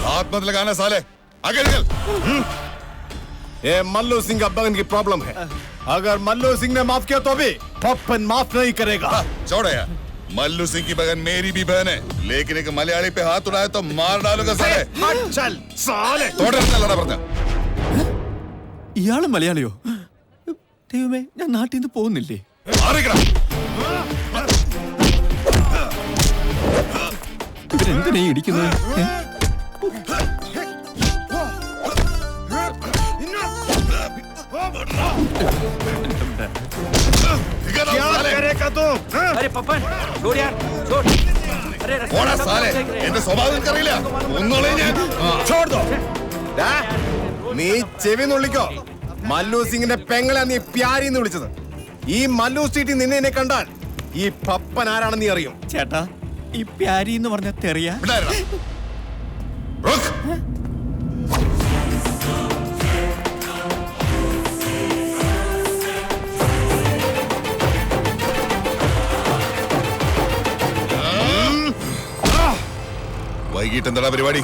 हाथ मत लगाना साले, आगे निकल। ये मल्लू सिंह का बगन की प्रॉब्लम है। अगर मल्लू सिंह ने माफ किया तो भी पप्पन माफ नहीं करेगा। छोड़ो यार, मल्लू सिंह की बहन मेरी भी बहन है, लेकिन एक मलयाली पे हाथ उठाए तो मार डालूंगा साले। चल साले തോടല്ല പറഞ്ഞ ഇയാള് മലയാളിയോ? ദൈവമേ, ഞാൻ നാട്ടിൽ നിന്ന് പോകുന്നില്ലേ? ഇവരെന്തിനാ ഇടിക്കുന്നത്? अरे पप्पन छोड़ यार, छोड़। अरे സാലേ, എന്റെ സ്വഭാവം എനിക്കറിയില്ല. ഒന്നോളെ ഞാൻ छोड़ दो। നീ ചെവി നുള്ളിക്കോ. മല്ലു സിംഗിന്റെ പെങ്ങളാ നീ പ്യാരി എന്ന് വിളിച്ചത്. ഈ മല്ലു സ്ട്രീറ്റിൽ നിന്നെ കണ്ടാൽ ഈ പപ്പൻ ആരാണെന്ന് നീ അറിയും. ചേട്ടാ, ഈ പ്യാരി എന്ന് പറഞ്ഞ തെറിയ വൈകിട്ട് എന്താ പരിപാടി?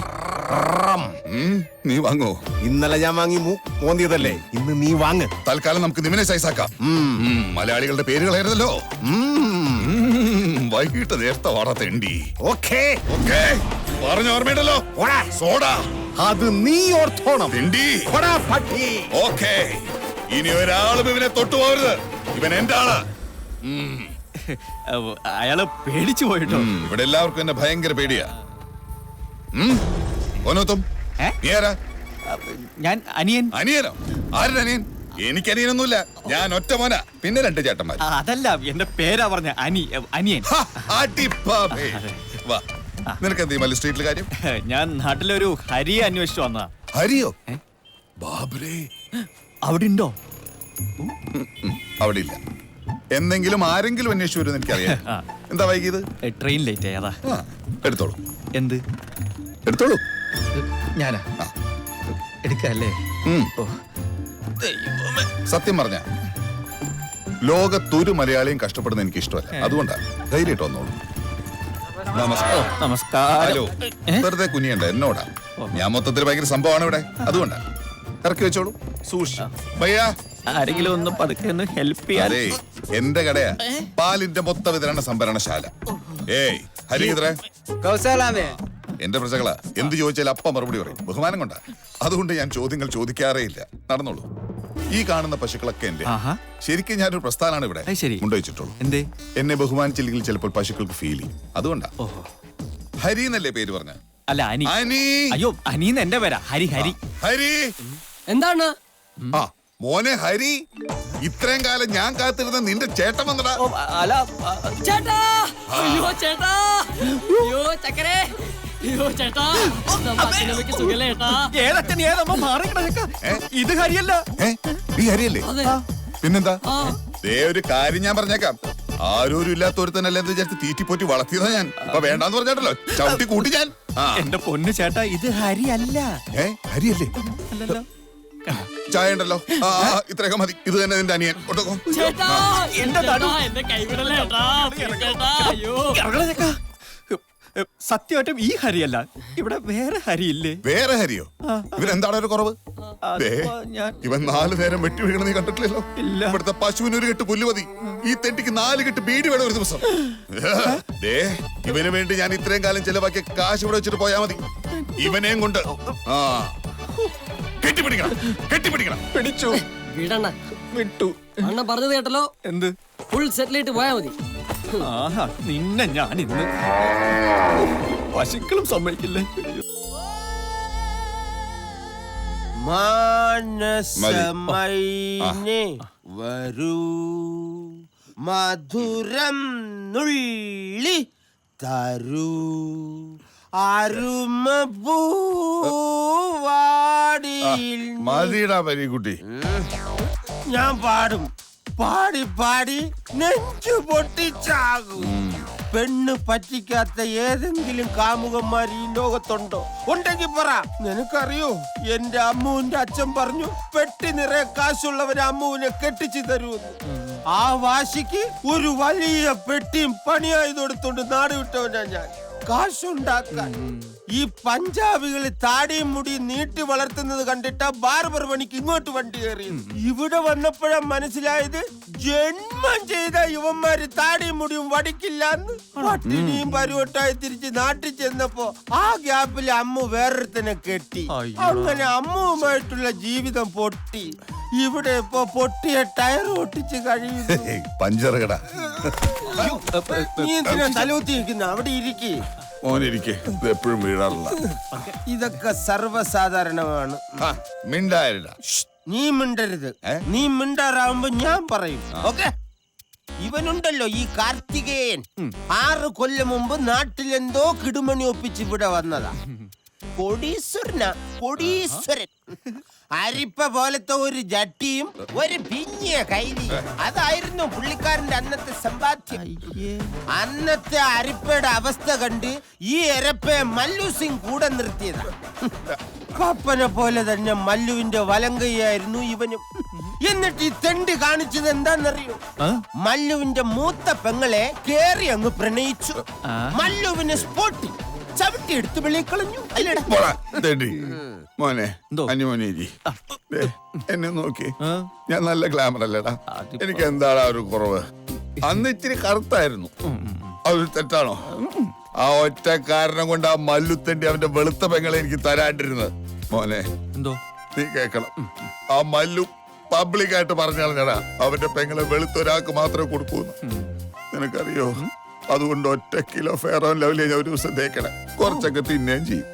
നീ വാങ്ങോ? ഇന്നലെ ഞാൻ വാങ്ങി മോന്തിയതല്ലേ, ഇന്ന് നീ വാങ്ങ്. തൽക്കാലം നമുക്ക് നിവിനെ സൈസാക്കാം. മലയാളികളുടെ പേരുകളായിരുന്നല്ലോ. വൈകിട്ട് നേരത്തെ വാടാത്ത എണ്ടി. ഓക്കേ പറഞ്ഞ ഓർമ്മയുണ്ടല്ലോ. സോഡ അത് നീ ഓർത്തോണം. ഓക്കേ, ഇനി ഒരാളും ഇവനെ തൊട്ടുപോകരുത്. ഇവൻ എന്റെ ആള്. അയാള് പേടിച്ചു പോയിട്ടോ. ഇവിടെ എല്ലാവർക്കും എന്നെ ഭയങ്കര പേടിയാ. ഞാൻ അനിയൻ. അനിയനോ? ആരുടെ അനിയൻ? എനിക്ക് അനിയനൊന്നുമില്ല, ഞാൻ ഒറ്റ മോനാ, പിന്നെ 2 ചേട്ടന്മാർ. അതല്ല, എന്റെ പേരാ പറഞ്ഞ അനിയൻ. നിനക്ക് മല്ലു സ്ട്രീറ്റിൽ കാര്യം? ഞാൻ നാട്ടിലൊരു ഹരിയെ അന്വേഷിച്ചു വന്നതാ. ഹരിയോ? ബാബുരേ, അവിടെ ഉണ്ടോ? അവിടെ ഇല്ല. എന്തെങ്കിലും ആരെങ്കിലും അന്വേഷിച്ചു വരുമെന്ന് എനിക്കറിയാം. എന്താ വൈകിയത്? ട്രെയിൻ ലേറ്റ് ആയതാ. എടുത്തോളൂ. എന്ത് എടുത്തോളൂ? ഞാനാ എടുക്കല്ലേ? സത്യം പറഞ്ഞ ലോകത്തൊരു മലയാളിയും കഷ്ടപ്പെടുന്ന എനിക്ക് ഇഷ്ടമല്ല. അതുകൊണ്ടാ ധൈര്യമായിട്ട് വന്നോളൂ. നമസ്കാരം. ഹലോ, വെറുതെ കുനിയണ്ട, എന്നോടാ. ഞാൻ മൊത്തത്തിൽ ഭയങ്കര സംഭവമാണ് ഇവിടെ, അതുകൊണ്ടാ. ഇറക്കി വെച്ചോളൂ, സൂക്ഷിച്ചു. ഭയ്യാ, ആരെങ്കിലും ഒന്ന് പതുക്കെ ഒന്ന് ഹെൽപ്പ് ചെയ്യാതെ. എന്റെ കടയാ, പാലിന്റെ മൊത്ത വിതരണ സംഭരണശാല. ഏയ് ഹരിദ്ര, എന്റെ പ്രജകളാ. എന്ത് ചോദിച്ചാൽ അപ്പ മറുപടി പറയും. ബഹുമാനം കൊണ്ടാ, അതുകൊണ്ട് ഞാൻ ചോദ്യങ്ങൾ ചോദിക്കാറേ ഇല്ല. നടന്നോളൂ. ഈ കാണുന്ന പശുക്കളൊക്കെ എന്റെ. ശരിക്കും ഞാനൊരു പ്രസ്ഥാനാണ് ഇവിടെ കൊണ്ടുവച്ചിട്ടുള്ളൂ. എന്നെ ബഹുമാനിച്ചില്ലെങ്കിൽ ചിലപ്പോൾ പശുക്കൾക്ക് ഫീൽ ചെയ്യും. അതുകൊണ്ടാ. ഹരി എന്നല്ലേ പേര് പറഞ്ഞ? അല്ല, അനി. അയ്യോ, അനിന്ന് എന്റെ പേരാ. ഹരി. എന്താണ് മോനെ ഹരി? ഇത്രയും കാലം ഞാൻ കാത്തിരുന്ന നിന്റെ ചേട്ടൻ വന്നടാ. അല്ല ചേട്ടാ, അയ്യോ ചേട്ടാ, അയ്യോ ചക്കരേ, അയ്യോ ചേട്ടാ, സുഖല്ലേ ചേട്ടാ? ഏതച്ഛൻ ഏതമ്മ മാറിക്കണ. ഇത് ഹരിയല്ല. നീ ഹരിയല്ലേ? പിന്നെന്താ? ഒരു കാര്യം ഞാൻ പറഞ്ഞേക്കാം. ആരോരും ഇല്ലാത്ത ഒരുത്തനല്ലേ എന്ന് വിചാരിച്ച് തീറ്റിപ്പോറ്റി വളർത്തിയതാ ഞാൻ. അപ്പൊ വേണ്ടാന്ന് പറഞ്ഞാട്ടല്ലോ, ചവിട്ടി കൂട്ടി ഞാൻ. എന്റെ പൊന്നു ചേട്ടാ, ഇത് ഹരിയല്ല. ഹരിയല്ലേ? ചായ ഉണ്ടല്ലോ, ഇത്രയൊക്കെ മതി. ഇത് തന്നെ നിന്റെ അനിയൻ. സത്യമായിട്ടും ഈ ഹരിയല്ല, ഇവിടെ വേറെ ഹരിയില്ലേ? വേറെ ഹരിയോ? ഇവരെന്താണ് ഒരു കുറവ്? ഇവൻ 4 നേരം വെട്ടി വീഴണ നീ കണ്ടിട്ടില്ലല്ലോ. ഇവിടുത്തെ പശുവിന് 1 കെട്ട് പുല്ല് മതി, ഈ തെണ്ടിക്ക് 4 കെട്ട് ബീഡി വേണം ഒരു ദിവസം. ഇവന് വേണ്ടി ഞാൻ ഇത്രയും കാലം ചെലവാക്കിയ കാശ് ഇവിടെ വെച്ചിട്ട് പോയാ മതി. ഇവനെയും കൊണ്ട് കെട്ടിപ്പിടിക്കണം. പിടിച്ചു വിട്ടു. അണ്ണൻ പറഞ്ഞത് കേട്ടല്ലോ. എന്ത്? ഫുൾ സെറ്റിലായിട്ട് പോയാ മതി. നിന്നെ ഞാൻ ഇന്ന് പശുക്കളും സമ്മതിക്കില്ലേ? മാനസമൈനെ വരൂ, മധുരം നുള്ളി തരൂ, മതിടാ പരിക്കുട്ടി. ഞാൻ പാടും. പാടി നെഞ്ചു പൊട്ടിച്ചാകും. പെണ്ണ് പറ്റിക്കാത്ത ഏതെങ്കിലും കാമുകന്മാർ ഈ ലോകത്തുണ്ടോ? ഉണ്ടെങ്കിൽ പറ. നിനക്കറിയോ, എന്റെ അമ്മുവിന്റെ അച്ഛൻ പറഞ്ഞു, പെട്ടി നിറയെ കാശുള്ളവരെ അമ്മുവിനെ കെട്ടിച്ചു തരൂന്ന്. ആ വാശിക്ക് ഒരു വലിയ പെട്ടിയും പണിയായത് കൊടുത്തോണ്ട് നാട് വിട്ടവനാ ഞാൻ. കാശുണ്ടാക്കാൻ ഈ പഞ്ചാബികൾ താടിയും മുടിയും നീട്ടി വളർത്തുന്നത് കണ്ടിട്ടാ ബാർബർ പണിക്ക് ഇങ്ങോട്ട് വണ്ടി കയറി. ഇവിടെ വന്നപ്പോഴാ മനസ്സിലായത് ജന്മം ചെയ്ത യുവന്മാര് താടിയും മുടിയും വടിക്കില്ലാന്ന്. പട്ടിണിയും പരുവട്ടായി തിരിച്ച് നാട്ടിൽ ചെന്നപ്പോ ആ ഗ്യാപ്പിൽ അമ്മ വേറൊരുത്തനെ കെട്ടി. അങ്ങനെ അമ്മുവുമായിട്ടുള്ള ജീവിതം പൊട്ടി. ഇവിടെ ഇപ്പൊ പൊട്ടിയ ടയർ ഒട്ടിച്ച് കഴിയുന്നു. പഞ്ചർ കട. നീ എന്തിനാ തലൂത്തി നിൽക്കുന്ന? അവിടെ ഇരിക്കേ. മോനിരിക്കെ, എപ്പോഴും വീഴാറില്ല. ഇതൊക്കെ സർവ്വസാധാരണമാണ്. മിണ്ടായില്ല. നീ മിണ്ടരുത്. നീ മിണ്ടാറാവുമ്പോ ഞാൻ പറയും. ഓക്കെ? ഇവനുണ്ടല്ലോ ഈ കാർത്തികേയൻ, 6 കൊല്ലം മുമ്പ് നാട്ടിലെന്തോ കിടുമണി ഒപ്പിച്ച് ഇവിടെ വന്നതാ. കോടീശ്വരൻ. അരിപ്പ പോലത്തെ ഒരു ജട്ടിയും ഒരു പിഞ്ഞിയ കൈലി. അതായിരുന്നു പുള്ളിക്കാരന്റെ അന്നത്തെ സമ്പാദ്യം. അന്നത്തെ അരിപ്പയുടെ അവസ്ഥ കണ്ട് ഈ എരപ്പയെ മല്ലു സിംഗ് കൂടെ നിർത്തിയതാ. പപ്പനെ പോലെ തന്നെ മല്ലുവിന്റെ വലങ്കയായിരുന്നു ഇവനും. എന്നിട്ട് ഈ തെണ്ടി കാണിച്ചത് എന്താന്നറിയോ? മല്ലുവിന്റെ മൂത്ത പെങ്ങളെ കേറി അങ്ങ് പ്രണയിച്ചു. മല്ലുവിന് സ്പോട്ടിൽ ചവിട്ടി എടുത്ത് വെളിയിൽ കളഞ്ഞു. മോനെ, അനിമോനെ, എന്നെ നോക്കി. ഞാൻ നല്ല ഗ്ലാമർ അല്ലേടാ? എനിക്ക് എന്താടാ ഒരു കുറവ്? അന്ന് ഇച്ചിരി കറുത്തായിരുന്നു. അതൊരു തെറ്റാണോ? ആ ഒറ്റ കാരണം കൊണ്ട് ആ മല്ലുത്തണ്ടി അവന്റെ വെളുത്ത പെങ്ങളെ എനിക്ക് തരാണ്ടിരുന്നത്. മോനെ, എന്തോ നീ കേക്കണം. ആ മല്ലു പബ്ലിക്കായിട്ട് പറഞ്ഞാടാ അവന്റെ പെങ്ങളെ വെളുത്ത ഒരാൾക്ക് മാത്രമേ കൊടുക്കൂന്ന്. നിനക്കറിയോ? അതുകൊണ്ട് ഒറ്റ കിലോ ഫെയർ ആൻഡ് ലവ്ലി ഞാൻ ഒരു ദിവസം തേക്കണേ. കുറച്ചൊക്കെ തിന്നുകയും ചെയ്യും.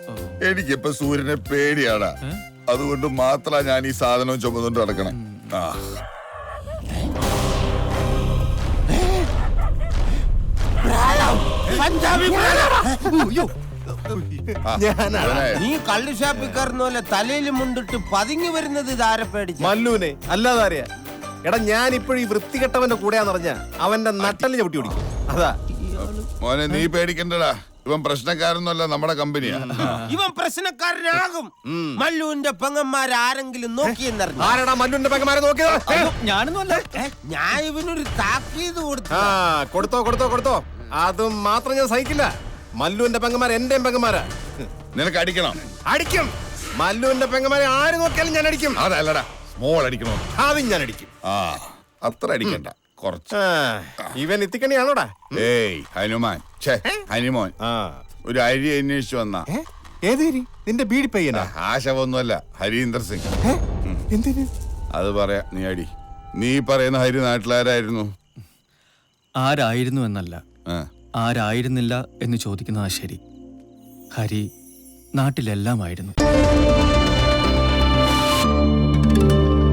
എനിക്കിപ്പോ സൂര്യനെ പേടിയാടാ. അതുകൊണ്ട് മാത്രമാണ് ഞാൻ ഈ സാധനം ചുമന്നുകൊണ്ട് നടക്കണേ. നീ കള്ളു ഷാപ്പിൽ കയറുന്ന പോലെ തലയിൽ മുണ്ടിട്ട് പതുങ്ങി വരുന്നത് ഇതാരെ പേടിച്ചു? മല്ലുവിനെ അല്ലാതെ അറിയാ. എടാ, ഞാൻ ഇപ്പോഴും ഈ വൃത്തികെട്ടവന്റെ കൂടെയാന്ന് പറഞ്ഞ അവന്റെ നട്ടല് ചവിട്ടി ഓടിക്കും. അതാ മോനെ, നീ പേടിക്കണ്ടടാ. ഇവൻ പ്രശ്നക്കാരൊന്നുമല്ല, നമ്മുടെ കമ്പനിയാ. ഇവൻ പ്രശ്നക്കാരനാകും. മല്ലുവിന്റെ പെങ്ങന്മാരാരെങ്കിലും നോക്കിയെന്നറിഞ്ഞു. ആരടാ മല്ലുവിന്റെ പെങ്ങന്മാരെ നോക്കിയത്? ഞാനൊന്നും അല്ല. ഞാൻ ഇവനൊരു താക്കീത് കൊടുത്തു. കൊടുത്തോ. അതും മാത്രം ഞാൻ സഹിക്കില്ല. മല്ലുവിന്റെ പെങ്ങന്മാർ എന്റെയും പെങ്ങന്മാരാ. നിനക്ക് അടിക്കണം? അടിക്കും. മല്ലുവിന്റെ പെങ്ങന്മാരെ ആര് നോക്കിയാലും ഞാൻ അടിക്കും. അതല്ലടാ, സ്മോൾ അടിക്കണോ? അതും ഞാൻ അടിക്കും. അത്ര അടിക്കണ്ട, കുറച്ച്. ഇവൻ ഇത്തിക്കണിയാണോടാ? ഏയ് ഹനുമാൻ, ഹനുമോൻ ഒരു അരി അന്വേഷിച്ചു വന്ന. ഏത് ഹരി? നിന്റെ ബീഡി പയ്യനാ? ആശവൊന്നുമല്ല, ഹരീന്ദർ സിംഗ്. എന്തിന്? അത് പറയാ, നീ അടി. നീ പറയുന്ന ഹരി നാട്ടിലാരായിരുന്നു? ആരായിരുന്നു എന്നല്ല, ആരായിരുന്നില്ല എന്ന് ചോദിക്കുന്നതാ ശരി. ഹരി നാട്ടിലെല്ലാമായിരുന്നു.